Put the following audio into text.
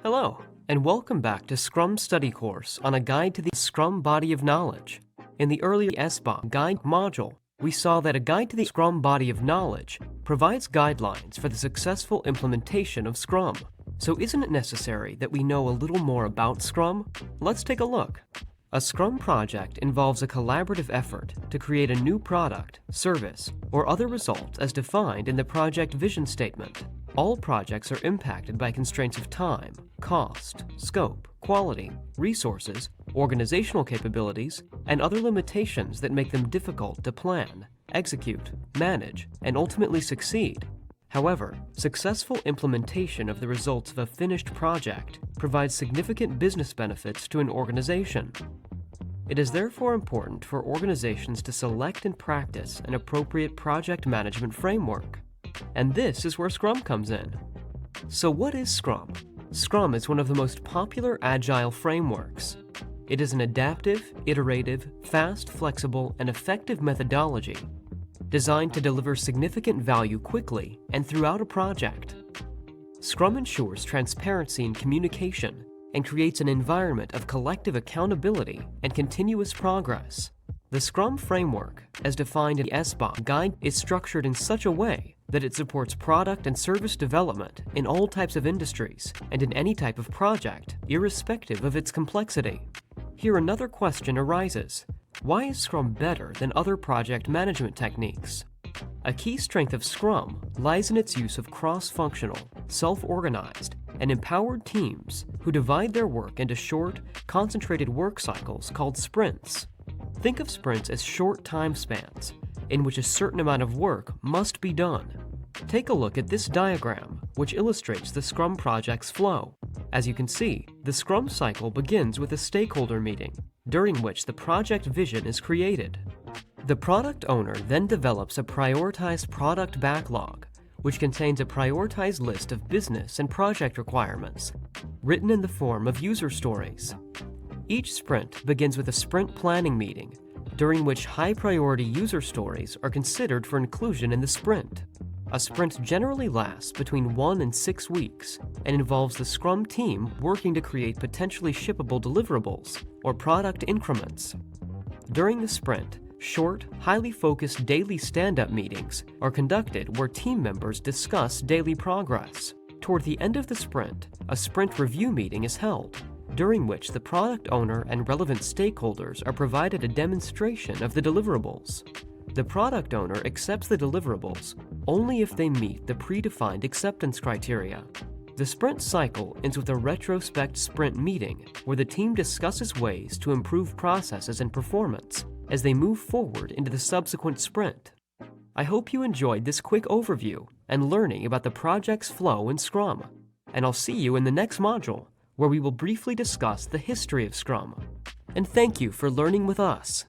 Hello, and welcome back to Scrum Study Course on a guide to the Scrum body of knowledge. In the earlier SBOM guide module, we saw that a guide to the Scrum body of knowledge provides guidelines for the successful implementation of Scrum. So isn't it necessary that we know a little more about Scrum? Let's take a look. A Scrum project involves a collaborative effort to create a new product, service, or other result as defined in the project vision statement. All projects are impacted by constraints of time, cost, scope, quality, resources, organizational capabilities, and other limitations that make them difficult to plan, execute, manage, and ultimately succeed. However, successful implementation of the results of a finished project provides significant business benefits to an organization. It is therefore important for organizations to select and practice an appropriate project management framework. And this is where Scrum comes in. So what is Scrum? Scrum is one of the most popular agile frameworks. It is an adaptive, iterative, fast, flexible, and effective methodology designed to deliver significant value quickly and throughout a project. Scrum ensures transparency in communication and creates an environment of collective accountability and continuous progress. The Scrum Framework, as defined in the SBOM guide, is structured in such a way that it supports product and service development in all types of industries and in any type of project, irrespective of its complexity. Here another question arises. Why is Scrum better than other project management techniques? A key strength of Scrum lies in its use of cross-functional, self-organized, and empowered teams who divide their work into short, concentrated work cycles called sprints. Think of sprints as short time spans in which a certain amount of work must be done. Take a look at this diagram, which illustrates the Scrum project's flow. As you can see, the Scrum cycle begins with a stakeholder meeting, during which the project vision is created. The product owner then develops a prioritized product backlog, which contains a prioritized list of business and project requirements, written in the form of user stories. Each sprint begins with a sprint planning meeting, during which high-priority user stories are considered for inclusion in the sprint. A sprint generally lasts between 1 and 6 weeks and involves the Scrum team working to create potentially shippable deliverables or product increments. During the sprint, short, highly focused daily stand-up meetings are conducted where team members discuss daily progress. Toward the end of the sprint, a sprint review meeting is held, during which the product owner and relevant stakeholders are provided a demonstration of the deliverables. The product owner accepts the deliverables only if they meet the predefined acceptance criteria. The sprint cycle ends with a retrospect sprint meeting where the team discusses ways to improve processes and performance as they move forward into the subsequent sprint. I hope you enjoyed this quick overview and learning about the project's flow in Scrum, and I'll see you in the next module where we will briefly discuss the history of Scrum. And thank you for learning with us.